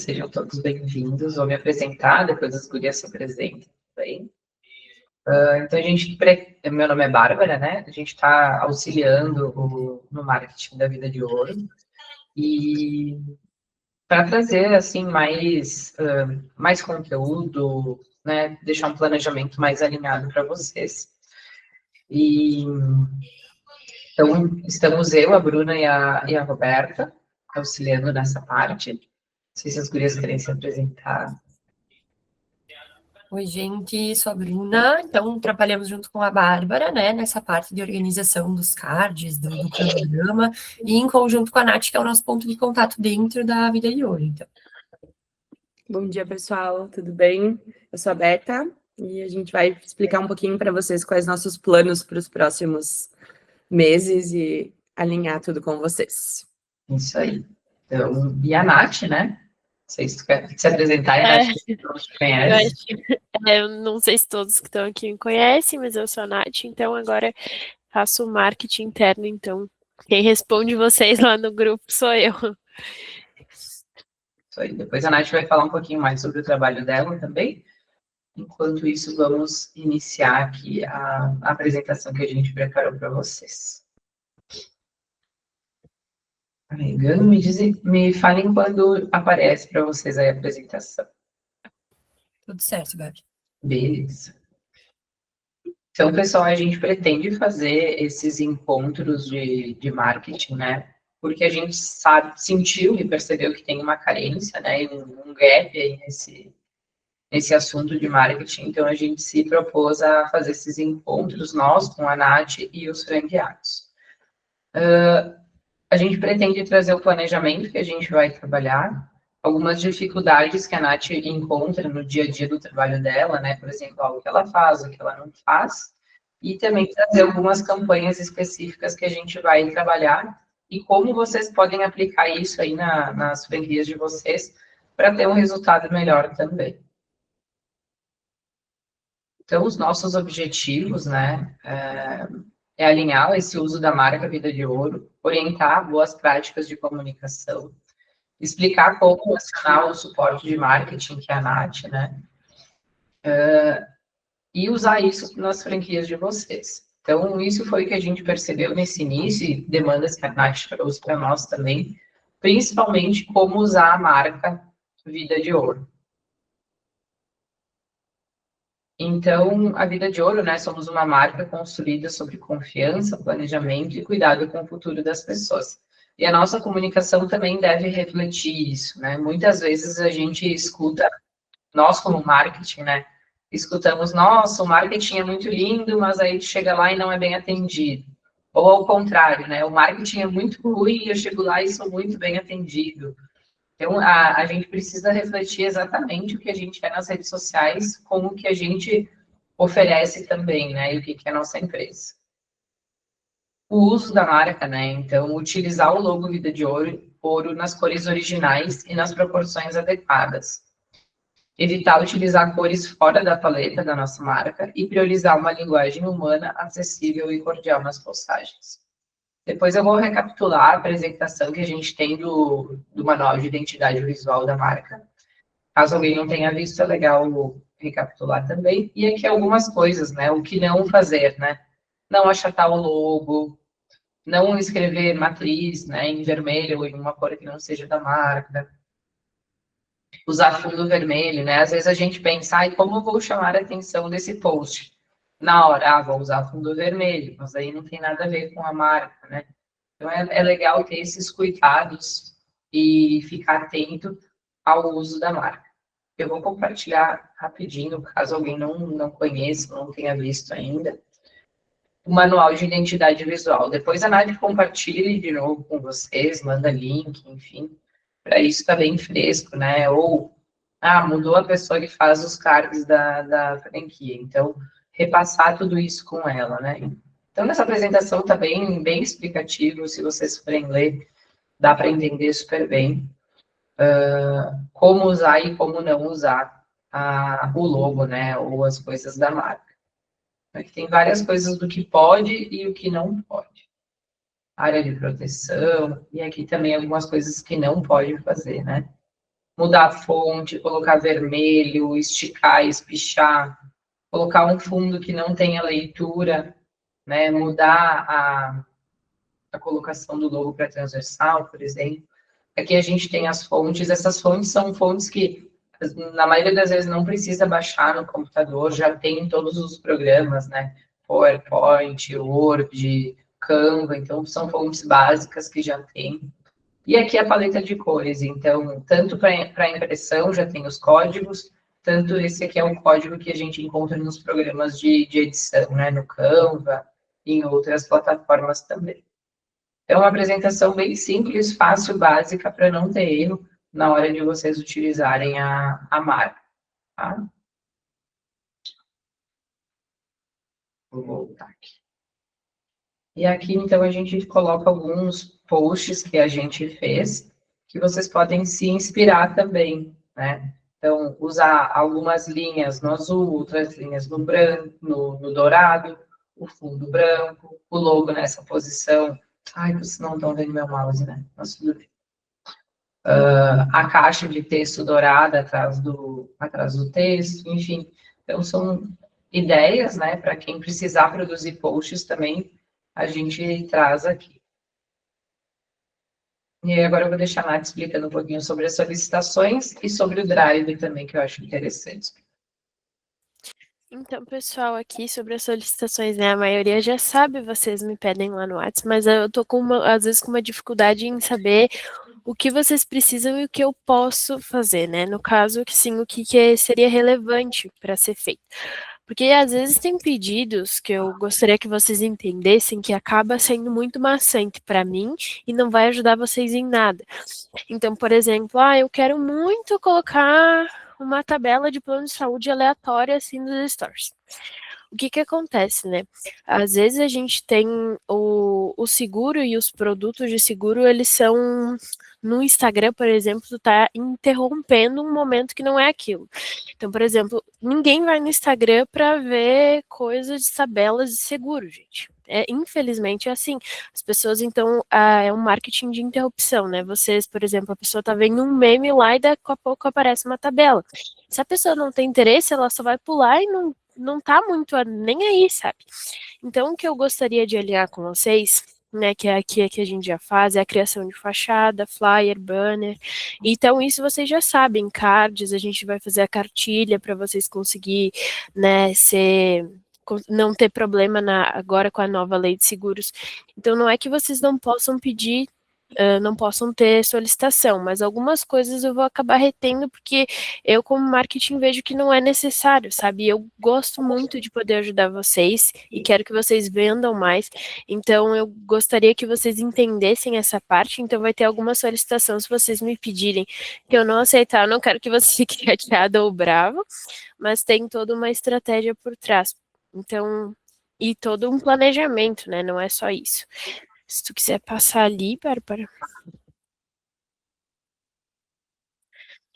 sejam todos bem-vindos. Vou me apresentar, depois as gurias se apresentam também. Então, meu nome é Bárbara, né? A gente está auxiliando no marketing da Vida de Ouro. E para trazer, assim, mais conteúdo, né? Deixar um planejamento mais alinhado para vocês. Então, estamos eu, a Bruna e a Roberta auxiliando nessa parte. Não sei se as gurias querem se apresentar. Oi, gente, sou a Bruna, então trabalhamos junto com a Bárbara, né, nessa parte de organização dos cards, do cronograma, e em conjunto com a Nath, que é o nosso ponto de contato dentro da Vida de Ouro, então. Bom dia, pessoal, tudo bem? Eu sou a Beta, e a gente vai explicar um pouquinho para vocês quais nossos planos para os próximos meses e alinhar tudo com vocês. Isso aí. Então, e a Nath, né? Não sei se tu quer se apresentar, e Nath, que todos te conhecem. Eu não sei se todos que estão aqui me conhecem, mas eu sou a Nath, então agora faço marketing interno, então quem responde vocês lá no grupo sou eu. Isso aí. Depois a Nath vai falar um pouquinho mais sobre o trabalho dela também. Enquanto isso, vamos iniciar aqui a apresentação que a gente preparou para vocês. Carregando, me falem quando aparece para vocês aí a apresentação. Tudo certo, Gabi. Beleza. Então, pessoal, a gente pretende fazer esses encontros de marketing, né? Porque a gente sentiu e percebeu que tem uma carência, né? E um gap aí nesse assunto de marketing. Então, a gente se propôs a fazer esses encontros, nós, com a Nath e os franqueados. A gente pretende trazer o planejamento que a gente vai trabalhar, algumas dificuldades que a Nath encontra no dia a dia do trabalho dela, né? Por exemplo, algo que ela faz, o que ela não faz, e também trazer algumas campanhas específicas que a gente vai trabalhar e como vocês podem aplicar isso aí nas franquias de vocês para ter um resultado melhor também. Então, os nossos objetivos, né, é alinhar esse uso da marca Vida de Ouro, orientar boas práticas de comunicação, explicar como acionar o suporte de marketing, que é a Nath, né, e usar isso nas franquias de vocês. Então, isso foi o que a gente percebeu nesse início, e demandas que a Nath trouxe para nós também, principalmente como usar a marca Vida de Ouro. Então, a Vida de Ouro, né, somos uma marca construída sobre confiança, planejamento e cuidado com o futuro das pessoas. E a nossa comunicação também deve refletir isso, né? Muitas vezes a gente escuta, nós como marketing, né, escutamos, nossa, o marketing é muito lindo, mas aí chega lá e não é bem atendido. Ou ao contrário, né, o marketing é muito ruim e eu chego lá e sou muito bem atendido. Então, a gente precisa refletir exatamente o que a gente quer nas redes sociais com o que a gente oferece também, né? E o que é a nossa empresa. O uso da marca, né? Então, utilizar o logo Vida de Ouro nas cores originais e nas proporções adequadas. Evitar utilizar cores fora da paleta da nossa marca e priorizar uma linguagem humana, acessível e cordial nas postagens. Depois eu vou recapitular a apresentação que a gente tem do Manual de Identidade Visual da marca. Caso alguém não tenha visto, é legal recapitular também. E aqui algumas coisas, né? O que não fazer, né? Não achatar o logo, não escrever matriz, né, em vermelho ou em uma cor que não seja da marca. Usar fundo vermelho, né? Às vezes a gente pensa, ai, como eu vou chamar a atenção desse post? Na hora, vou usar fundo vermelho, mas aí não tem nada a ver com a marca, né? Então, é legal ter esses cuidados e ficar atento ao uso da marca. Eu vou compartilhar rapidinho, caso alguém não conheça, não tenha visto ainda, o Manual de Identidade Visual. Depois a Nath compartilhe de novo com vocês, manda link, enfim, para isso tá bem fresco, né? Ou, mudou a pessoa que faz os cards da franquia. Então, repassar tudo isso com ela, né? Então, nessa apresentação está bem explicativo, se vocês forem ler, dá para entender super bem como usar e como não usar o logo, né, ou as coisas da marca. Aqui tem várias coisas do que pode e o que não pode. Área de proteção, e aqui também algumas coisas que não pode fazer, né. mudar a fonte, colocar vermelho, esticar, espichar, colocar um fundo que não tenha leitura, né? Mudar a colocação do logo para transversal, por exemplo. Aqui a gente tem as fontes, essas fontes são fontes que, na maioria das vezes, não precisa baixar no computador, já tem em todos os programas, né? PowerPoint, Word, Canva, então são fontes básicas que já tem. E aqui a paleta de cores, então, tanto para impressão já tem os códigos, tanto esse aqui é o código que a gente encontra nos programas de edição, né? No Canva e em outras plataformas também. É uma apresentação bem simples, fácil, básica, para não ter erro na hora de vocês utilizarem a marca. Tá? Vou voltar aqui. E aqui, então, a gente coloca alguns posts que a gente fez, que vocês podem se inspirar também, né? Então, usar algumas linhas no azul, outras linhas no branco, no dourado, o fundo branco, o logo nessa posição. Ai, vocês não estão vendo meu mouse, né? Mas tudo bem. A caixa de texto dourada atrás do texto, enfim. Então, são ideias, né, para quem precisar produzir posts também, a gente traz aqui. E aí, agora eu vou deixar a Nath explicando um pouquinho sobre as solicitações e sobre o Drive também, que eu acho interessante. Então, pessoal, aqui sobre as solicitações, né? A maioria já sabe, vocês me pedem lá no WhatsApp, mas eu tô às vezes com uma dificuldade em saber o que vocês precisam e o que eu posso fazer, né? No caso, que sim, o que seria relevante para ser feito. Porque às vezes tem pedidos que eu gostaria que vocês entendessem que acaba sendo muito maçante para mim e não vai ajudar vocês em nada. Então, por exemplo, eu quero muito colocar uma tabela de plano de saúde aleatória assim nos stories. O que acontece, né? Às vezes a gente tem o seguro e os produtos de seguro, eles são, no Instagram, por exemplo, tá interrompendo um momento que não é aquilo. Então, por exemplo, ninguém vai no Instagram para ver coisas de tabelas de seguro, gente. Infelizmente é assim. As pessoas, então, é um marketing de interrupção, né? Vocês, por exemplo, a pessoa tá vendo um meme lá e daqui a pouco aparece uma tabela. Se a pessoa não tem interesse, ela só vai pular e não tá muito nem aí, sabe? Então, o que eu gostaria de alinhar com vocês, né, que a gente já faz, é a criação de fachada, flyer, banner. Então, isso vocês já sabem, cards, a gente vai fazer a cartilha para vocês conseguir, né, não ter problema agora com a nova lei de seguros. Então, não é que vocês não possam pedir, não possam ter solicitação, mas algumas coisas eu vou acabar retendo porque eu, como marketing, vejo que não é necessário, sabe? Eu gosto muito de poder ajudar vocês e quero que vocês vendam mais, então eu gostaria que vocês entendessem essa parte, então vai ter alguma solicitação se vocês me pedirem que eu não aceitar, eu não quero que você fique chateado ou bravo, mas tem toda uma estratégia por trás. Então, e todo um planejamento, né? Não é só isso. Se tu quiser passar ali, Bárbara.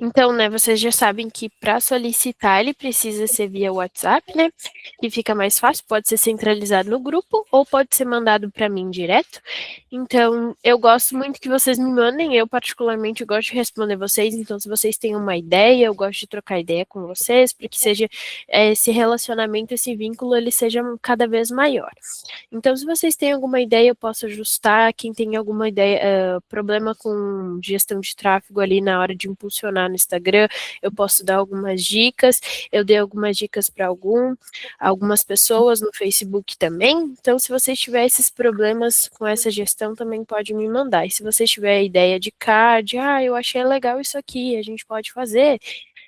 Então, né, vocês já sabem que para solicitar ele precisa ser via WhatsApp, né? Que fica mais fácil, pode ser centralizado no grupo ou pode ser mandado para mim direto. Então, eu gosto muito que vocês me mandem, eu particularmente gosto de responder vocês, então se vocês têm uma ideia, eu gosto de trocar ideia com vocês, para que seja esse relacionamento, esse vínculo, ele seja cada vez maior. Então, se vocês têm alguma ideia, eu posso ajustar. Quem tem alguma ideia, problema com gestão de tráfego ali na hora de impulsionar no Instagram, eu posso dar algumas dicas. Eu dei algumas dicas para algumas pessoas no Facebook também. Então, se vocês tiverem esses problemas com essa gestão, também pode me mandar. E se vocês tiverem ideia de card, eu achei legal isso aqui, a gente pode fazer.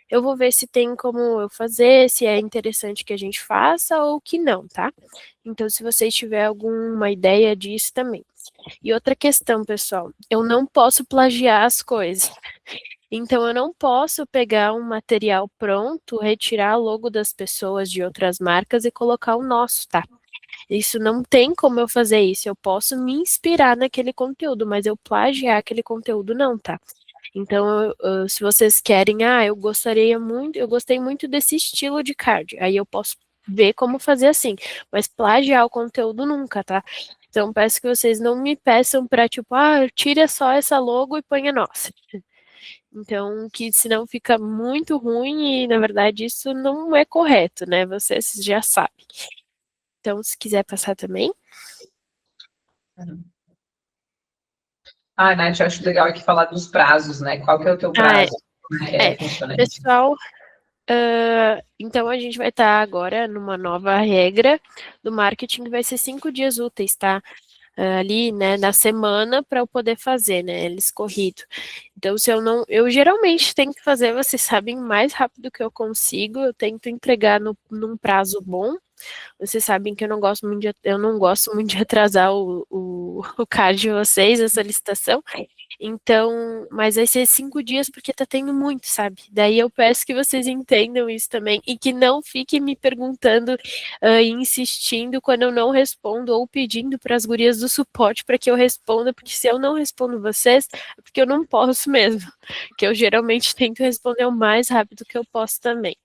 Eu vou ver se tem como eu fazer, se é interessante que a gente faça ou que não, tá? Então, se vocês tiverem alguma ideia disso também. E outra questão, pessoal, eu não posso plagiar as coisas. Então, eu não posso pegar um material pronto, retirar o logo das pessoas de outras marcas e colocar o nosso, tá? Isso não tem como eu fazer isso. Eu posso me inspirar naquele conteúdo, mas eu plagiar aquele conteúdo não, tá? Então, se vocês querem, eu gostei muito desse estilo de card, aí eu posso ver como fazer assim, mas plagiar o conteúdo nunca, tá? Então, peço que vocês não me peçam para, tipo, tira só essa logo e põe a nossa. Então, que senão fica muito ruim e, na verdade, isso não é correto, né? Vocês já sabem. Então, se quiser passar também. Nath, eu acho legal aqui falar dos prazos, né? Qual que é o teu prazo? Como é que funciona isso? Pessoal, então a gente vai estar agora numa nova regra do marketing que vai ser 5 dias úteis, tá? Ali, né, na semana para eu poder fazer, né, eles corrido. Então, se eu não, eu geralmente tenho que fazer, vocês sabem, mais rápido que eu consigo, eu tento entregar num prazo bom. Vocês sabem que eu não gosto muito de atrasar o card de vocês, a solicitação. Então, mas vai ser 5 dias porque tá tendo muito, sabe? Daí eu peço que vocês entendam isso também e que não fiquem me perguntando e insistindo quando eu não respondo ou pedindo para as gurias do suporte para que eu responda, porque se eu não respondo vocês, é porque eu não posso mesmo, que eu geralmente tento responder o mais rápido que eu posso também.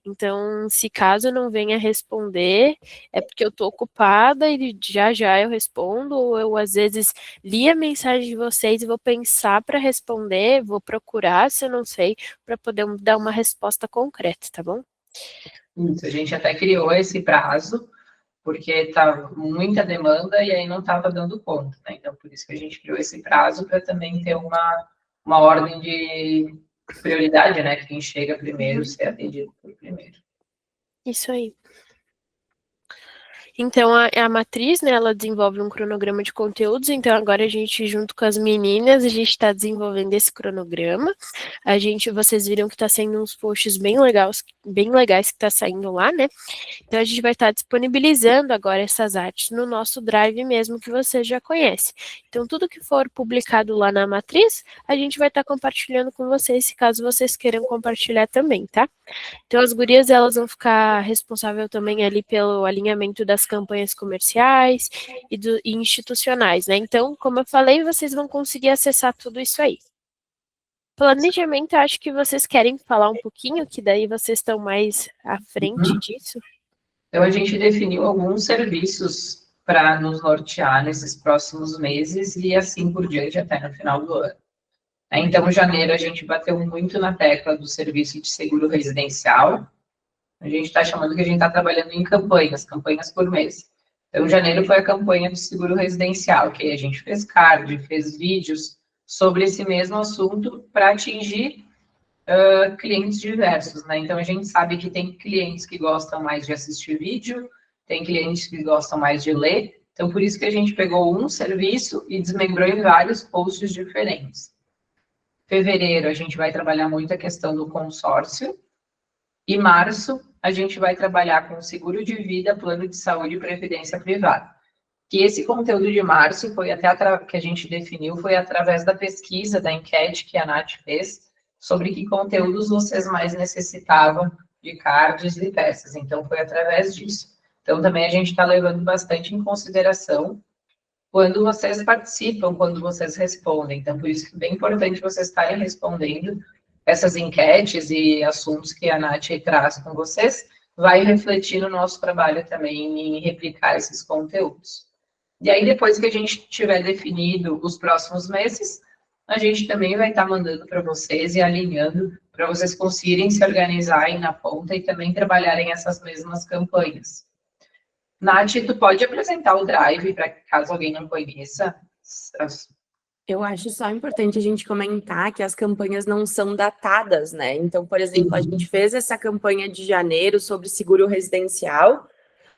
Então, se caso eu não venha responder, é porque eu tô ocupada e já eu respondo, ou eu às vezes li a mensagem de vocês e vou pensar para responder, vou procurar, se eu não sei, para poder dar uma resposta concreta, tá bom? Isso, a gente até criou esse prazo, porque tá muita demanda e aí não estava dando conta, né? Então, por isso que a gente criou esse prazo para também ter uma ordem de prioridade, né? Quem chega primeiro ser atendido por primeiro. Isso aí. Então, a matriz, né, ela desenvolve um cronograma de conteúdos, então agora a gente, junto com as meninas, a gente está desenvolvendo esse cronograma. Vocês viram que está saindo uns posts bem legais que está saindo lá, né? Então, a gente vai estar disponibilizando agora essas artes no nosso Drive mesmo, que vocês já conhecem. Então, tudo que for publicado lá na matriz, a gente vai estar compartilhando com vocês, se caso vocês queiram compartilhar também, tá? Então, as gurias, elas vão ficar responsáveis também ali pelo alinhamento das campanhas comerciais e institucionais, né? Então, como eu falei, vocês vão conseguir acessar tudo isso aí. Planejamento, acho que vocês querem falar um pouquinho, que daí vocês estão mais à frente disso. Então, a gente definiu alguns serviços para nos nortear nesses próximos meses e assim por diante até no final do ano. Então, em janeiro, a gente bateu muito na tecla do serviço de seguro residencial. A gente está chamando que a gente está trabalhando em campanhas por mês. Então, em janeiro foi a campanha do seguro residencial, que a gente fez card, fez vídeos sobre esse mesmo assunto para atingir clientes diversos, né? Então, a gente sabe que tem clientes que gostam mais de assistir vídeo, tem clientes que gostam mais de ler. Então, por isso que a gente pegou um serviço e desmembrou em vários posts diferentes. Fevereiro, a gente vai trabalhar muito a questão do consórcio. E março, a gente vai trabalhar com seguro de vida, plano de saúde e previdência privada. Que esse conteúdo de março foi até que a gente definiu, foi através da pesquisa, da enquete que a Nath fez, sobre que conteúdos vocês mais necessitavam de cards e peças. Então, foi através disso. Então, também a gente está levando bastante em consideração quando vocês participam, quando vocês respondem. Então, por isso que é bem importante vocês estarem respondendo essas enquetes e assuntos que a Nath traz com vocês, vai refletir no nosso trabalho também em replicar esses conteúdos. E aí, depois que a gente tiver definido os próximos meses, a gente também vai estar mandando para vocês e alinhando para vocês conseguirem se organizarem na ponta e também trabalharem essas mesmas campanhas. Nath, tu pode apresentar o Drive para caso alguém não conheça? Eu acho só importante a gente comentar que as campanhas não são datadas, né? Então, por exemplo, a gente fez essa campanha de janeiro sobre seguro residencial,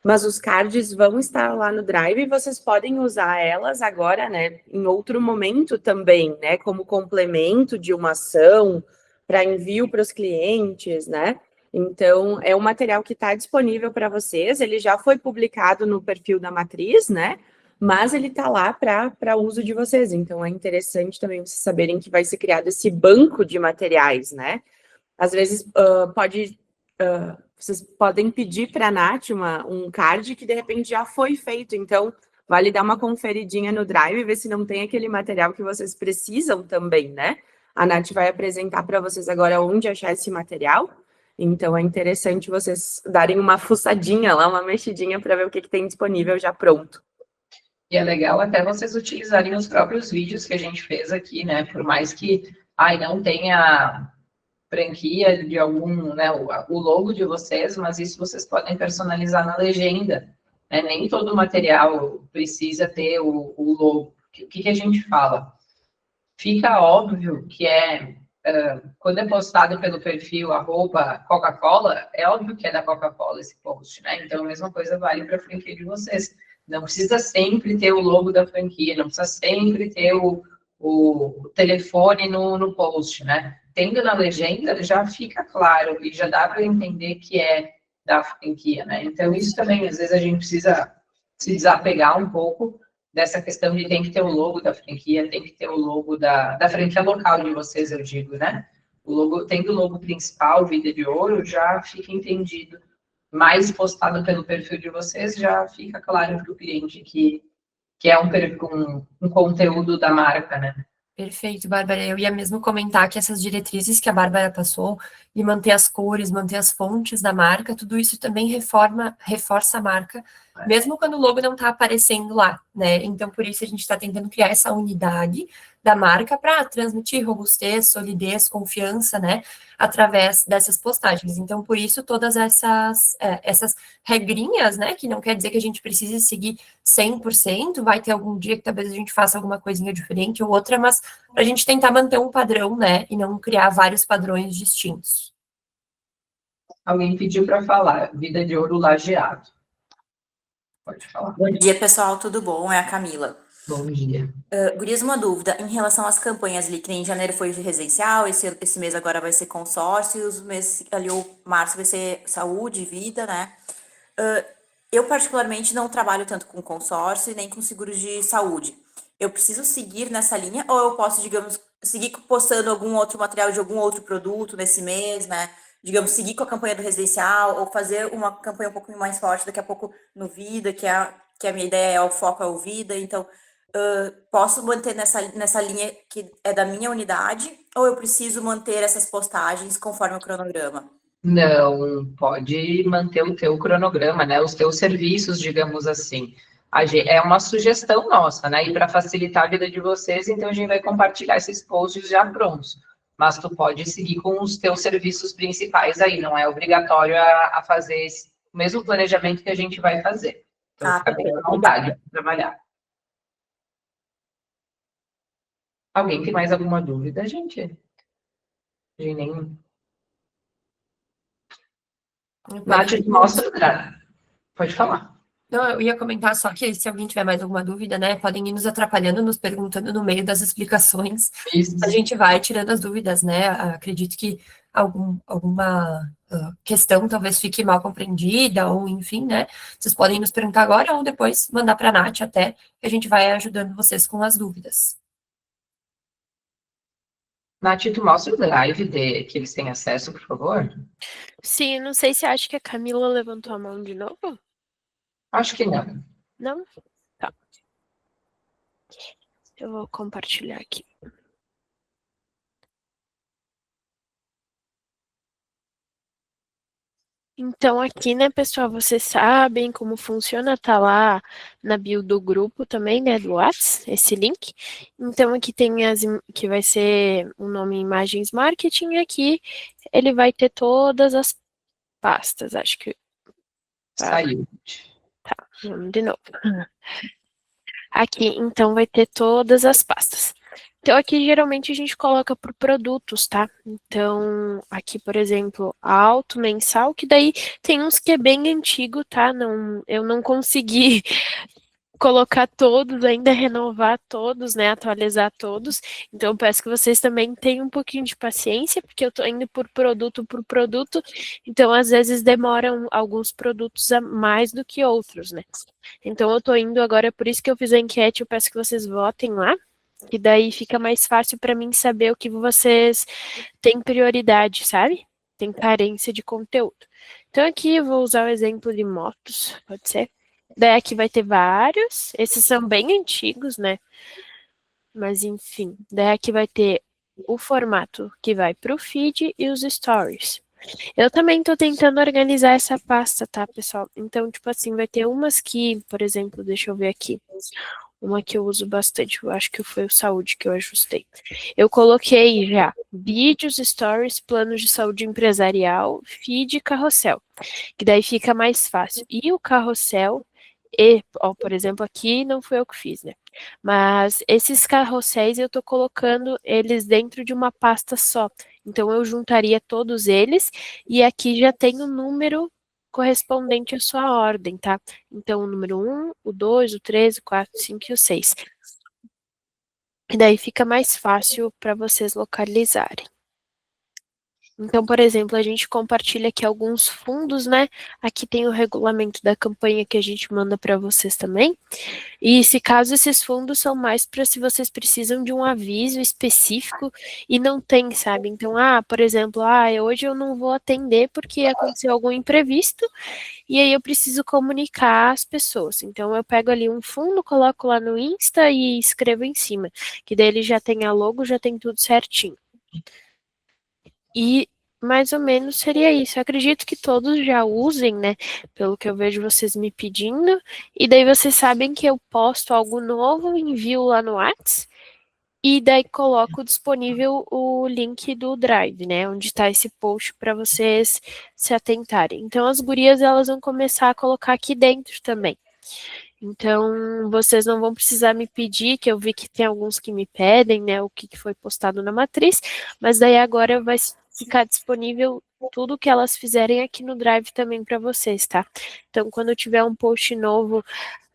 mas os cards vão estar lá no Drive e vocês podem usar elas agora, né, em outro momento também, né, como complemento de uma ação para envio para os clientes, né? Então, é um material que está disponível para vocês, ele já foi publicado no perfil da Matriz, né? Mas ele está lá para uso de vocês. Então, é interessante também vocês saberem que vai ser criado esse banco de materiais, né? Às vezes, vocês podem pedir para a Nath um card que, de repente, já foi feito. Então, vale dar uma conferidinha no Drive e ver se não tem aquele material que vocês precisam também, né? A Nath vai apresentar para vocês agora onde achar esse material. Então, é interessante vocês darem uma fuçadinha lá, uma mexidinha para ver o que tem disponível já pronto. E é legal até vocês utilizarem os próprios vídeos que a gente fez aqui, né? Por mais que não tem a franquia de algum, né, o logo de vocês, mas isso vocês podem personalizar na legenda, né? Nem todo material precisa ter o logo. O que a gente fala? Fica óbvio que quando é postado pelo perfil @Coca-Cola, é óbvio que é da Coca-Cola esse post, né? Então, a mesma coisa vale para a franquia de vocês. Não precisa sempre ter o logo da franquia, não precisa sempre ter o telefone no post, né? Tendo na legenda, já fica claro e já dá para entender que é da franquia, né? Então, isso também, às vezes, a gente precisa se desapegar um pouco dessa questão de tem que ter o logo da franquia, tem que ter o logo da franquia local de vocês, eu digo, né? O logo, tendo o logo principal, Vida de Ouro, já fica entendido. Mais postado pelo perfil de vocês, já fica claro para o cliente que é um conteúdo da marca, né? Perfeito, Bárbara. Eu ia mesmo comentar que essas diretrizes que a Bárbara passou, e manter as cores, manter as fontes da marca, tudo isso também reforça a marca, mesmo quando o logo não está aparecendo lá, né? Então, por isso a gente está tentando criar essa unidade da marca para transmitir robustez, solidez, confiança, né? Através dessas postagens. Então, por isso, todas essas regrinhas, né? Que não quer dizer que a gente precise seguir 100%, vai ter algum dia que talvez a gente faça alguma coisinha diferente ou outra, mas para a gente tentar manter um padrão, né, e não criar vários padrões distintos. Alguém pediu para falar, Vida de Ouro Lajeado. Pode falar. Bom dia, pessoal, tudo bom? É a Camila. Bom dia. Gurias, uma dúvida em relação às campanhas ali, que nem em janeiro foi residencial, esse mês agora vai ser consórcio, os meses ali, o março vai ser saúde, vida, né? Eu, particularmente, não trabalho tanto com consórcio e nem com seguros de saúde. Eu preciso seguir nessa linha ou eu posso, digamos, seguir postando algum outro material de algum outro produto nesse mês, né? Digamos, seguir com a campanha do residencial ou fazer uma campanha um pouco mais forte daqui a pouco no Vida, que a minha ideia o foco é o Vida, então posso manter nessa linha que é da minha unidade ou eu preciso manter essas postagens conforme o cronograma? Não, pode manter o teu cronograma, né? Os teus serviços, digamos assim. É uma sugestão nossa, né? E para facilitar a vida de vocês, então a gente vai compartilhar esses posts já prontos. Mas tu pode seguir com os teus serviços principais aí, não é obrigatório a fazer o mesmo planejamento que a gente vai fazer. Então, fica bem à vontade para trabalhar. Alguém tem mais alguma dúvida, gente? Nem... Nath, mostra. Pode falar. Não, eu ia comentar só que se alguém tiver mais alguma dúvida, né, podem ir nos atrapalhando, nos perguntando no meio das explicações. Isso. A gente vai tirando as dúvidas, né? Acredito que alguma questão talvez fique mal compreendida, ou enfim, né? Vocês podem nos perguntar agora ou depois mandar para a Nath até, que a gente vai ajudando vocês com as dúvidas. Nath, tu mostra o drive que eles têm acesso, por favor? Sim, não sei se acha que a Camila levantou a mão de novo. Acho que não. Não? Tá. Eu vou compartilhar aqui. Então, aqui, né, pessoal, vocês sabem como funciona, tá lá na bio do grupo também, né, do WhatsApp, esse link. Então, aqui tem que vai ser o nome Imagens Marketing, e aqui ele vai ter todas as pastas, acho que... Saiu. Tá, vamos de novo. Aqui, então, vai ter todas as pastas. Então, aqui, geralmente, a gente coloca por produtos, tá? Então, aqui, por exemplo, auto mensal, que daí tem uns que é bem antigo, tá? Eu não consegui colocar todos, ainda renovar todos, né? Atualizar todos. Então, eu peço que vocês também tenham um pouquinho de paciência, porque eu tô indo por produto. Então, às vezes, demoram alguns produtos a mais do que outros, né? Então, eu tô indo agora, por isso que eu fiz a enquete, eu peço que vocês votem lá. Que daí fica mais fácil para mim saber o que vocês têm prioridade, sabe? Tem carência de conteúdo. Então aqui eu vou usar o exemplo de motos, pode ser? Daí aqui vai ter vários, esses são bem antigos, né? Mas enfim, daí aqui vai ter o formato que vai para o feed e os stories. Eu também tô tentando organizar essa pasta, tá, pessoal? Então, tipo assim, vai ter umas que, por exemplo, deixa eu ver aqui. uma que eu uso bastante, eu acho que foi o Saúde que eu ajustei. Eu coloquei já vídeos, stories, planos de saúde empresarial, feed e carrossel, que daí fica mais fácil. E o carrossel, por exemplo, aqui não foi eu que fiz, né? Mas esses carrosséis eu tô colocando eles dentro de uma pasta só. Então eu juntaria todos eles e aqui já tem o número correspondente à sua ordem, tá? Então o número 1, o 2, o 3, o 4, o 5 e o 6. E daí fica mais fácil para vocês localizarem. Então, por exemplo, a gente compartilha aqui alguns fundos, né? Aqui tem o regulamento da campanha que a gente manda para vocês também. E se caso esses fundos são mais para se vocês precisam de um aviso específico e não tem, sabe? Então, por exemplo, hoje eu não vou atender porque aconteceu algum imprevisto e aí eu preciso comunicar às pessoas. Então, eu pego ali um fundo, coloco lá no Insta e escrevo em cima, que daí ele já tem a logo, já tem tudo certinho. E mais ou menos seria isso. Eu acredito que todos já usem, né? Pelo que eu vejo vocês me pedindo. E daí vocês sabem que eu posto algo novo, envio lá no WhatsApp. E daí coloco disponível o link do Drive, né? Onde está esse post para vocês se atentarem. Então as gurias elas vão começar a colocar aqui dentro também. Então, vocês não vão precisar me pedir, que eu vi que tem alguns que me pedem, né, o que foi postado na matriz, mas daí agora vai ficar disponível tudo que elas fizerem aqui no Drive também para vocês, tá? Então, quando eu tiver um post novo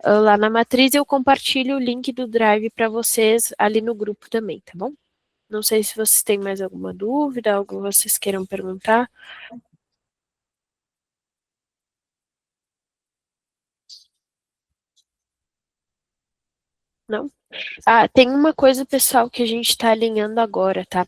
lá na matriz, eu compartilho o link do Drive para vocês ali no grupo também, tá bom? Não sei se vocês têm mais alguma dúvida, algo que vocês queiram perguntar. Não? Tem uma coisa, pessoal, que a gente está alinhando agora, tá?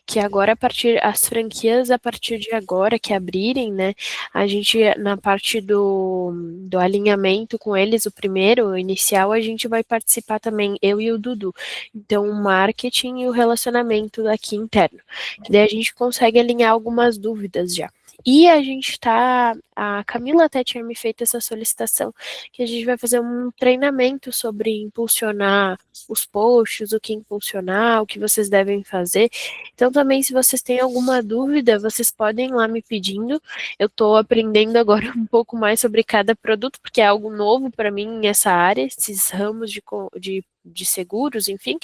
Que agora, as franquias, a partir de agora, que abrirem, né? A gente, na parte do alinhamento com eles, o primeiro, o inicial, a gente vai participar também, eu e o Dudu. Então, o marketing e o relacionamento aqui interno. Que daí a gente consegue alinhar algumas dúvidas já. E a Camila até tinha me feito essa solicitação, que a gente vai fazer um treinamento sobre impulsionar os posts, o que impulsionar, o que vocês devem fazer. Então também, se vocês têm alguma dúvida, vocês podem ir lá me pedindo. Eu estou aprendendo agora um pouco mais sobre cada produto, porque é algo novo para mim essa área, esses ramos de seguros, enfim.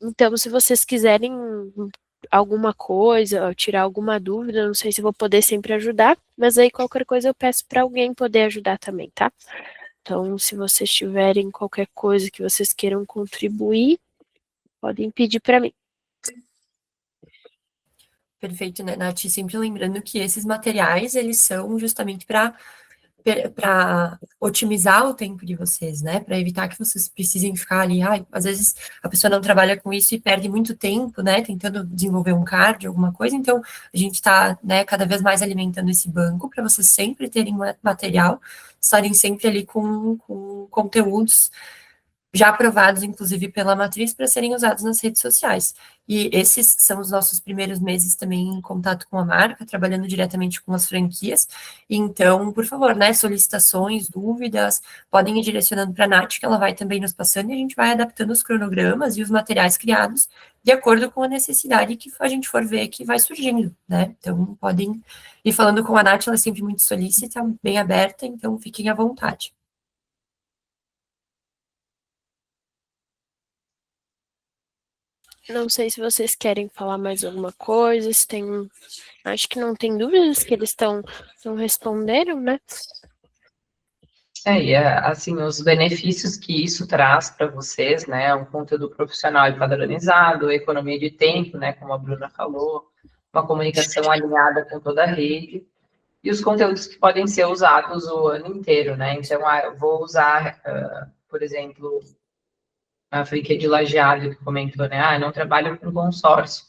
Então, se vocês quiserem alguma coisa, tirar alguma dúvida, não sei se vou poder sempre ajudar, mas aí qualquer coisa eu peço para alguém poder ajudar também, tá? Então, se vocês tiverem qualquer coisa que vocês queiram contribuir, podem pedir para mim. Perfeito, né, Nath? Sempre lembrando que esses materiais, eles são justamente para otimizar o tempo de vocês, né? Para evitar que vocês precisem ficar ali. Às vezes a pessoa não trabalha com isso e perde muito tempo, né? Tentando desenvolver um cardio, alguma coisa. Então, a gente está, né, cada vez mais alimentando esse banco para vocês sempre terem material, estarem sempre ali com conteúdos já aprovados, inclusive, pela matriz, para serem usados nas redes sociais. E esses são os nossos primeiros meses também em contato com a marca, trabalhando diretamente com as franquias. Então, por favor, né, solicitações, dúvidas, podem ir direcionando para a Nath, que ela vai também nos passando, e a gente vai adaptando os cronogramas e os materiais criados de acordo com a necessidade que a gente for ver que vai surgindo, né? Então, podem ir falando com a Nath, ela é sempre muito solícita, bem aberta, então fiquem à vontade. Não sei se vocês querem falar mais alguma coisa, se tem. Acho que não tem dúvidas que eles não responderam, né? Assim, os benefícios que isso traz para vocês, né, um conteúdo profissional e padronizado, economia de tempo, né, como a Bruna falou, uma comunicação alinhada com toda a rede, e os conteúdos que podem ser usados o ano inteiro, né, então, eu vou usar, por exemplo, a franquia de Lajeado que comentou, né, não trabalho com consórcio,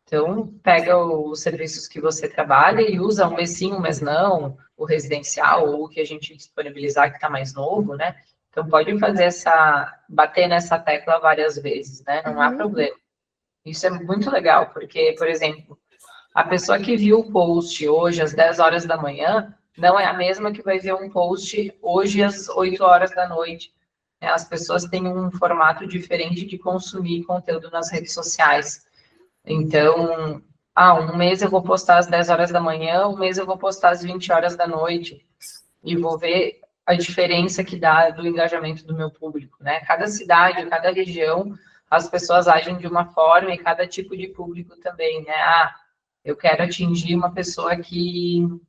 então, pega os serviços que você trabalha e usa um mês sim, um mês não, o residencial, ou o que a gente disponibilizar que está mais novo, né? Então, pode fazer bater nessa tecla várias vezes, né? Não há problema. Isso é muito legal, porque, por exemplo, a pessoa que viu o post hoje às 10 horas da manhã, não é a mesma que vai ver um post hoje às 8 horas da noite. As pessoas têm um formato diferente de consumir conteúdo nas redes sociais. Então, um mês eu vou postar às 10 horas da manhã, um mês eu vou postar às 20 horas da noite, e vou ver a diferença que dá do engajamento do meu público, né? Cada cidade, cada região, as pessoas agem de uma forma e cada tipo de público também, né? Eu quero atingir uma pessoa enfim,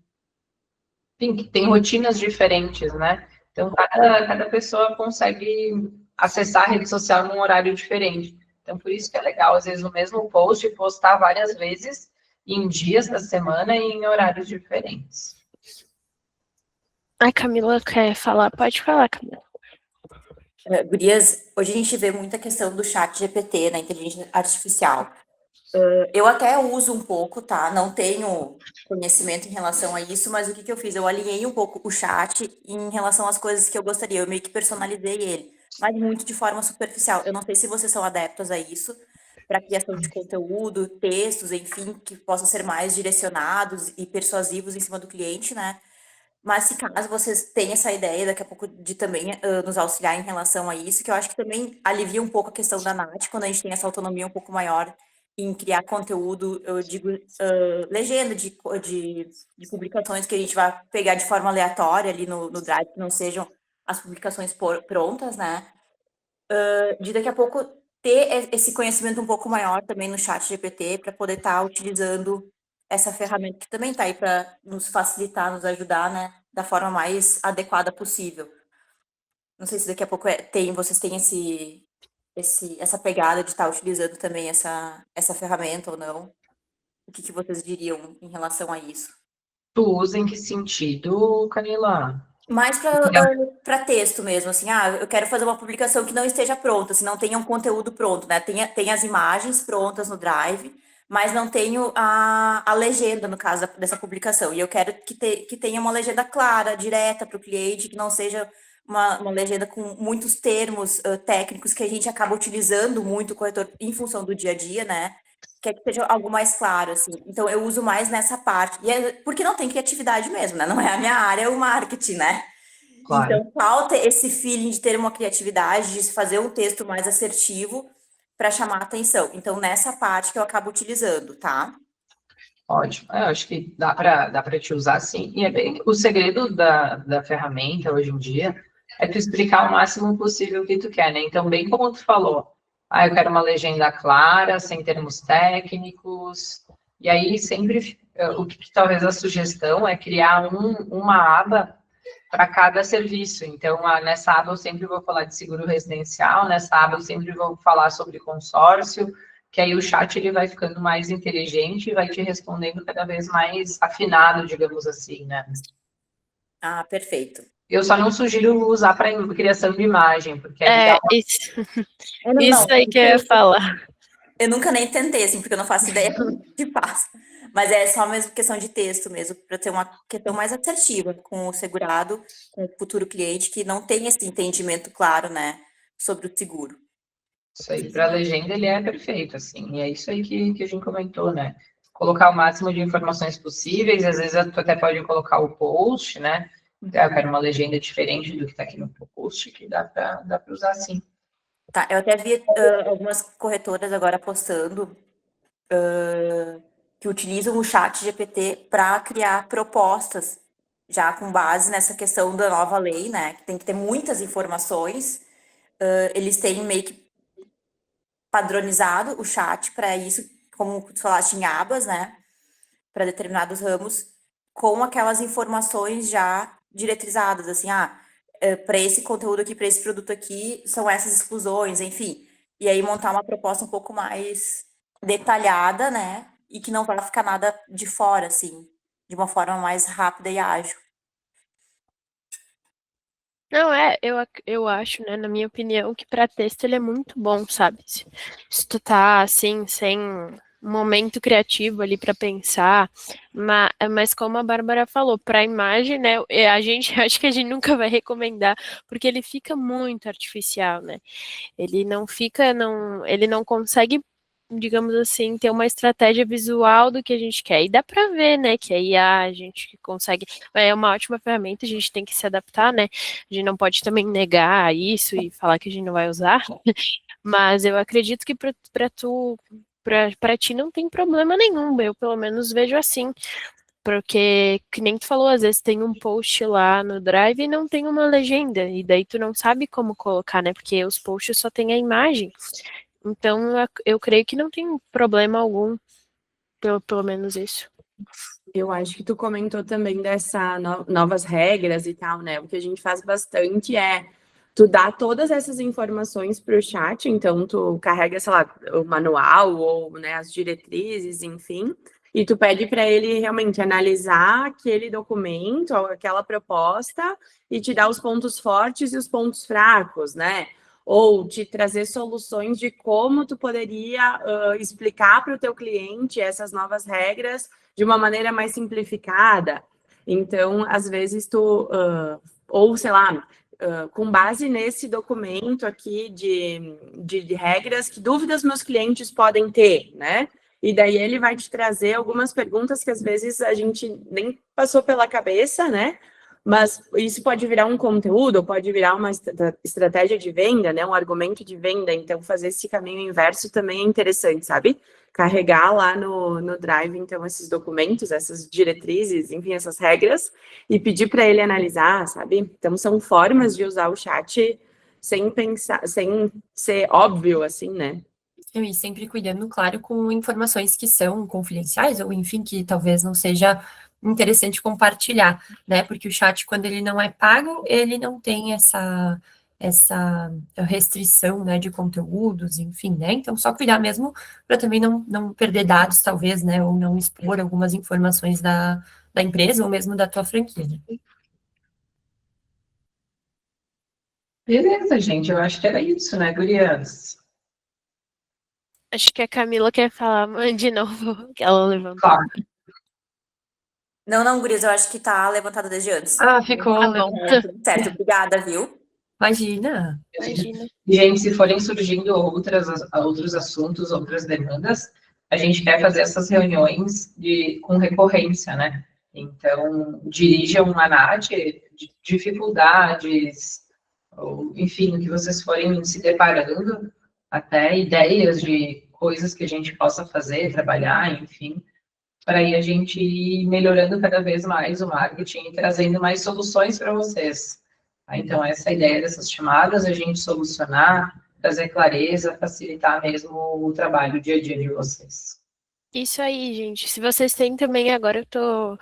que tem rotinas diferentes, né? Então, cada pessoa consegue acessar a rede social num horário diferente. Então, por isso que é legal, às vezes, o mesmo post postar várias vezes em dias da semana e em horários diferentes. A Camila quer falar? Pode falar, Camila. Gurias, hoje a gente vê muita questão do chat GPT, na inteligência artificial. Eu até uso um pouco, tá? Não tenho conhecimento em relação a isso, mas o que eu fiz? Eu alinhei um pouco o chat em relação às coisas que eu gostaria. Eu meio que personalizei ele, mas muito de forma superficial. Eu não sei se vocês são adeptos a isso, para criação de conteúdo, textos, enfim, que possam ser mais direcionados e persuasivos em cima do cliente, né? Mas se caso vocês tenham essa ideia daqui a pouco de também nos auxiliar em relação a isso, que eu acho que também alivia um pouco a questão da Nath, quando a gente tem essa autonomia um pouco maior em criar conteúdo, eu digo, legenda de publicações que a gente vai pegar de forma aleatória ali no Drive, que não sejam as publicações prontas, né? De daqui a pouco ter esse conhecimento um pouco maior também no chat GPT, para poder estar utilizando essa ferramenta que também está aí para nos facilitar, nos ajudar, né, da forma mais adequada possível. Não sei se daqui a pouco vocês têm essa pegada de estar utilizando também essa ferramenta ou não. O que vocês diriam em relação a isso? Tu usa em que sentido, Camila? Mais para texto mesmo, assim, eu quero fazer uma publicação que não esteja pronta, se não tenha um conteúdo pronto, né? Tem as imagens prontas no Drive, mas não tenho a legenda, no caso dessa publicação. E eu quero que tenha uma legenda clara, direta para o cliente, que não seja uma legenda com muitos termos técnicos que a gente acaba utilizando muito o corretor em função do dia a dia, né? Quer que seja algo mais claro, assim. Então, eu uso mais nessa parte. Porque não tem criatividade mesmo, né? Não é a minha área, é o marketing, né? Claro. Então, falta esse feeling de ter uma criatividade, de fazer um texto mais assertivo para chamar a atenção. Então, nessa parte que eu acabo utilizando, tá? Ótimo. Eu acho que dá para te usar sim. E o segredo da ferramenta hoje em dia é tu explicar o máximo possível o que tu quer, né? Então, bem como tu falou, eu quero uma legenda clara, sem termos técnicos. E aí, sempre, o que talvez a sugestão é criar uma aba para cada serviço. Então, nessa aba eu sempre vou falar de seguro residencial, nessa aba eu sempre vou falar sobre consórcio, que aí o chat ele vai ficando mais inteligente e vai te respondendo cada vez mais afinado, digamos assim, né? Perfeito. Eu só não sugiro usar para criação de imagem, porque isso aí que eu ia falar. Eu nunca nem tentei, assim, porque eu não faço ideia do que passa. Mas é só mesmo questão de texto mesmo, para ter uma questão mais assertiva com o segurado, com o futuro cliente, que não tem esse entendimento claro, né, sobre o seguro. Isso aí, para a legenda ele é perfeito, assim, e é isso aí que a gente comentou, né? Colocar o máximo de informações possíveis, às vezes tu até pode colocar o post, né? Eu quero uma legenda diferente do que está aqui no post, que dá para usar sim. Tá, eu até vi algumas corretoras agora postando que utilizam o chat GPT para criar propostas, já com base nessa questão da nova lei, né? Que tem que ter muitas informações. Eles têm meio que padronizado o chat para isso, como tu falaste, em abas, né? Para determinados ramos, com aquelas informações já diretrizadas, assim, para esse conteúdo aqui, para esse produto aqui, são essas exclusões, enfim. E aí montar uma proposta um pouco mais detalhada, né? E que não vai ficar nada de fora, assim, de uma forma mais rápida e ágil. Não, eu acho, né, na minha opinião, que para texto ele é muito bom, sabe? Se tu tá, assim, sem um momento criativo ali para pensar, mas como a Bárbara falou, para imagem, né, a gente, acho que a gente nunca vai recomendar, porque ele fica muito artificial, né? Ele não consegue digamos assim, ter uma estratégia visual do que a gente quer. E dá para ver, né, que a IA a gente consegue, é uma ótima ferramenta, a gente tem que se adaptar, né? A gente não pode também negar isso e falar que a gente não vai usar, mas eu acredito que para ti não tem problema nenhum, eu pelo menos vejo assim. Porque, que nem tu falou, às vezes tem um post lá no Drive e não tem uma legenda, e daí tu não sabe como colocar, né? Porque os posts só tem a imagem. Então, eu creio que não tem problema algum, pelo menos isso. Eu acho que tu comentou também dessa novas regras e tal, né? O que a gente faz bastante é tu dá todas essas informações para o chat, então tu carrega, sei lá, o manual ou, né, as diretrizes, enfim, e tu pede para ele realmente analisar aquele documento ou aquela proposta e te dar os pontos fortes e os pontos fracos, né? Ou te trazer soluções de como tu poderia explicar para o teu cliente essas novas regras de uma maneira mais simplificada. Então, às vezes tu, ou sei lá, com base nesse documento aqui de regras, que dúvidas meus clientes podem ter, né? E daí ele vai te trazer algumas perguntas que às vezes a gente nem passou pela cabeça, né? Mas isso pode virar um conteúdo, pode virar uma estratégia de venda, né? Um argumento de venda. Então, fazer esse caminho inverso também é interessante, sabe? Carregar lá no Drive, então, esses documentos, essas diretrizes, enfim, essas regras, e pedir para ele analisar, sabe? Então, são formas de usar o chat sem pensar, sem ser óbvio, assim, né? E sempre cuidando, claro, com informações que são confidenciais, ou enfim, que talvez não seja interessante compartilhar, né? Porque o chat, quando ele não é pago, ele não tem essa restrição, né, de conteúdos, enfim, né? Então, só cuidar mesmo para também não perder dados, talvez, né? Ou não expor algumas informações da empresa ou mesmo da tua franquia. Né? Beleza, gente, eu acho que era isso, né, gurias? Acho que a Camila quer falar de novo, que ela levantou. Claro. Não, Gurias, eu acho que tá levantado desde antes. Ah, ficou. Tá bom. Tudo certo, obrigada, viu? Imagina. Imagina. Gente, se forem surgindo outros assuntos, outras demandas, a gente quer fazer essas reuniões com recorrência, né? Então, dirijam a NAT, dificuldades, ou, enfim, o que vocês forem se deparando, até ideias de coisas que a gente possa fazer, trabalhar, enfim, para aí a gente ir melhorando cada vez mais o marketing e trazendo mais soluções para vocês. Então, essa é a ideia dessas chamadas, a gente solucionar, trazer clareza, facilitar mesmo o trabalho, o dia a dia de vocês. Isso aí, gente. Se vocês têm também, agora eu tô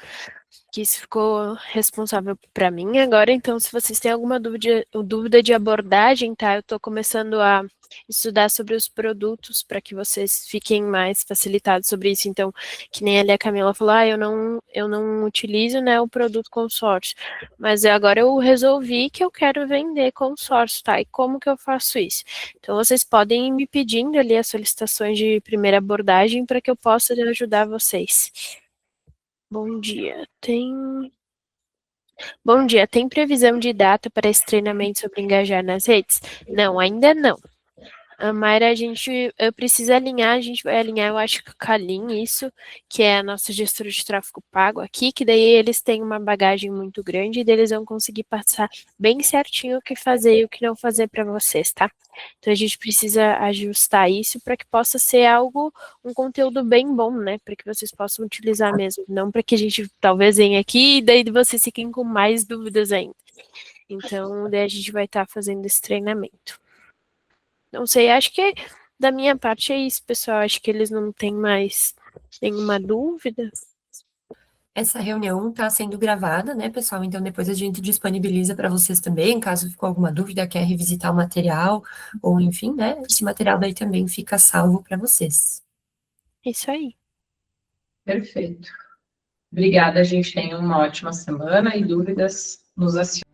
que isso ficou responsável para mim agora, então se vocês têm alguma dúvida de abordagem, tá? Eu estou começando a estudar sobre os produtos para que vocês fiquem mais facilitados sobre isso. Então, que nem ali a Camila falou, eu não utilizo, né, o produto consórcio, mas agora eu resolvi que eu quero vender consórcio, tá? E como que eu faço isso? Então, vocês podem ir me pedindo ali as solicitações de primeira abordagem para que eu possa ajudar vocês. Bom dia. Bom dia. Tem previsão de data para esse treinamento sobre engajar nas redes? Não, ainda não. A Mayra, a gente precisa alinhar, a gente vai alinhar, eu acho que o Kalim, isso, que é a nossa gestora de tráfego pago aqui, que daí eles têm uma bagagem muito grande e daí eles vão conseguir passar bem certinho o que fazer e o que não fazer para vocês, tá? Então a gente precisa ajustar isso para que possa ser algo, um conteúdo bem bom, né? Para que vocês possam utilizar mesmo, não para que a gente talvez venha aqui e daí vocês fiquem com mais dúvidas ainda. Então, daí a gente vai estar fazendo esse treinamento. Não sei, acho que da minha parte é isso, pessoal. Acho que eles não têm mais nenhuma dúvida. Essa reunião está sendo gravada, né, pessoal? Então, depois a gente disponibiliza para vocês também, caso ficou alguma dúvida, quer revisitar o material, ou enfim, né? Esse material daí também fica salvo para vocês. Isso aí. Perfeito. Obrigada, gente. Tenham uma ótima semana e dúvidas nos acionem.